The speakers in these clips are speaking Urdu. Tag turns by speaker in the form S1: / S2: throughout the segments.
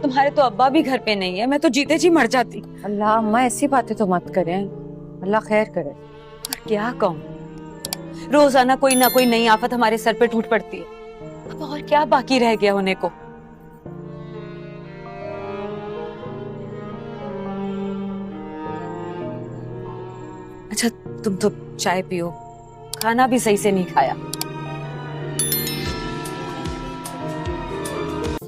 S1: تمہارے تو ابا بھی گھر پہ نہیں ہے، میں تو جیتے جی مر جاتی۔
S2: اللہ اماں ایسی باتیں تو مت کریں، اللہ خیر کرے۔
S1: اور کیا کہوں، روزانہ کوئی نہ کوئی نئی آفت ہمارے سر پہ ٹوٹ پڑتی ہے، اب اور کیا باقی رہ گیا ہونے کو۔ اچھا تم تو چائے پیو، کھانا بھی صحیح سے نہیں کھایا۔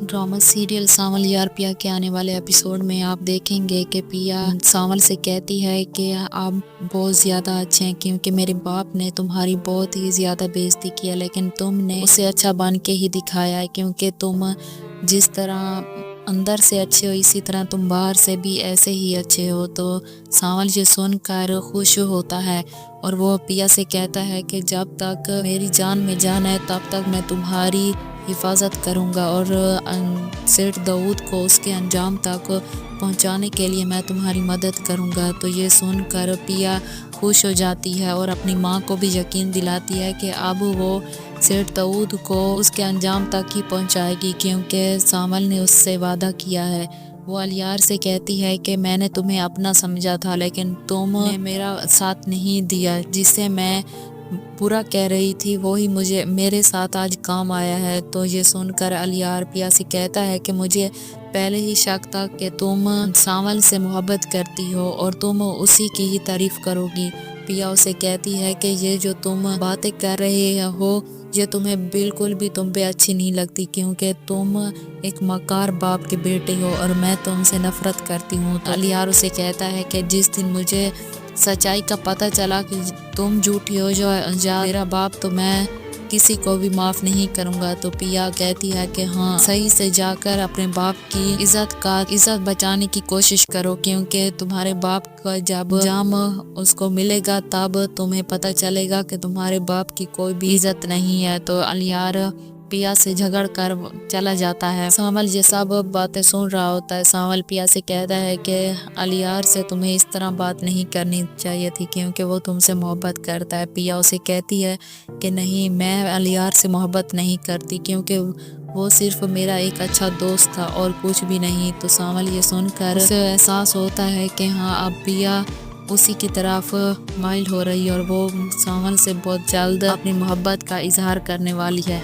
S3: ڈرامہ سیریل سانول یار پیا کے آنے والے ایپیسوڈ میں آپ دیکھیں گے کہ پیا سانول سے کہتی ہے کہ آپ بہت زیادہ اچھے ہیں کیونکہ میرے باپ نے تمہاری بہت ہی زیادہ بےعزتی کیا، لیکن تم نے اسے اچھا بن کے ہی دکھایا ہے، کیونکہ تم جس طرح اندر سے اچھے ہو اسی طرح تم باہر سے بھی ایسے ہی اچھے ہو۔ تو سانول یہ سن کر خوش ہوتا ہے اور وہ پیا سے کہتا ہے کہ جب تک میری جان میں جان ہے تب تک میں تمہاری حفاظت کروں گا اور سیٹ داؤد کو اس کے انجام تک پہنچانے کے لیے میں تمہاری مدد کروں گا۔ تو یہ سن کر پیا خوش ہو جاتی ہے اور اپنی ماں کو بھی یقین دلاتی ہے کہ اب وہ سیٹ داؤد کو اس کے انجام تک ہی پہنچائے گی، کیونکہ سانول نے اس سے وعدہ کیا ہے۔ وہ الیار سے کہتی ہے کہ میں نے تمہیں اپنا سمجھا تھا لیکن تم نے میرا ساتھ نہیں دیا، جسے میں برا کہہ رہی تھی وہی مجھے میرے ساتھ آج کام آیا ہے۔ تو یہ سن کر الیار پیا سے کہتا ہے کہ مجھے پہلے ہی شک تھا کہ تم سانول سے محبت کرتی ہو اور تم اسی کی ہی تعریف کرو گی۔ پیا اسے کہتی ہے کہ یہ جو تم باتیں کر رہے ہو یہ تمہیں بالکل بھی تم پہ اچھی نہیں لگتی، کیونکہ تم ایک مکار باپ کے بیٹے ہو اور میں تم سے نفرت کرتی ہوں۔ تو الیار اسے کہتا ہے کہ جس دن مجھے سچائی کا پتہ چلا کہ تم جھوٹی ہو جا میرا باپ، تو میں کسی کو بھی معاف نہیں کروں گا۔ تو پیا کہتی ہے کہ ہاں صحیح سے جا کر اپنے باپ کی عزت بچانے کی کوشش کرو، کیونکہ تمہارے باپ کا جب جام اس کو ملے گا تب تمہیں پتہ چلے گا کہ تمہارے باپ کی کوئی بھی عزت نہیں ہے۔ تو الیار پیا سے جھگڑ کر چلا جاتا ہے۔ سانول یہ سب باتیں سن رہا ہوتا ہے۔ سانول پیا سے کہتا ہے کہ الیار سے تمہیں اس طرح بات نہیں کرنی چاہیے تھی کیونکہ وہ تم سے محبت کرتا ہے۔ پیا اسے کہتی ہے کہ نہیں، میں الیار سے محبت نہیں کرتی کیونکہ وہ صرف میرا ایک اچھا دوست تھا اور کچھ بھی نہیں۔ تو سانول یہ سن کر اسے احساس ہوتا ہے کہ ہاں اب پیا اسی کی طرف مائل ہو رہی ہے اور وہ سانول سے بہت جلد اپنی محبت کا اظہار کرنے والی ہے۔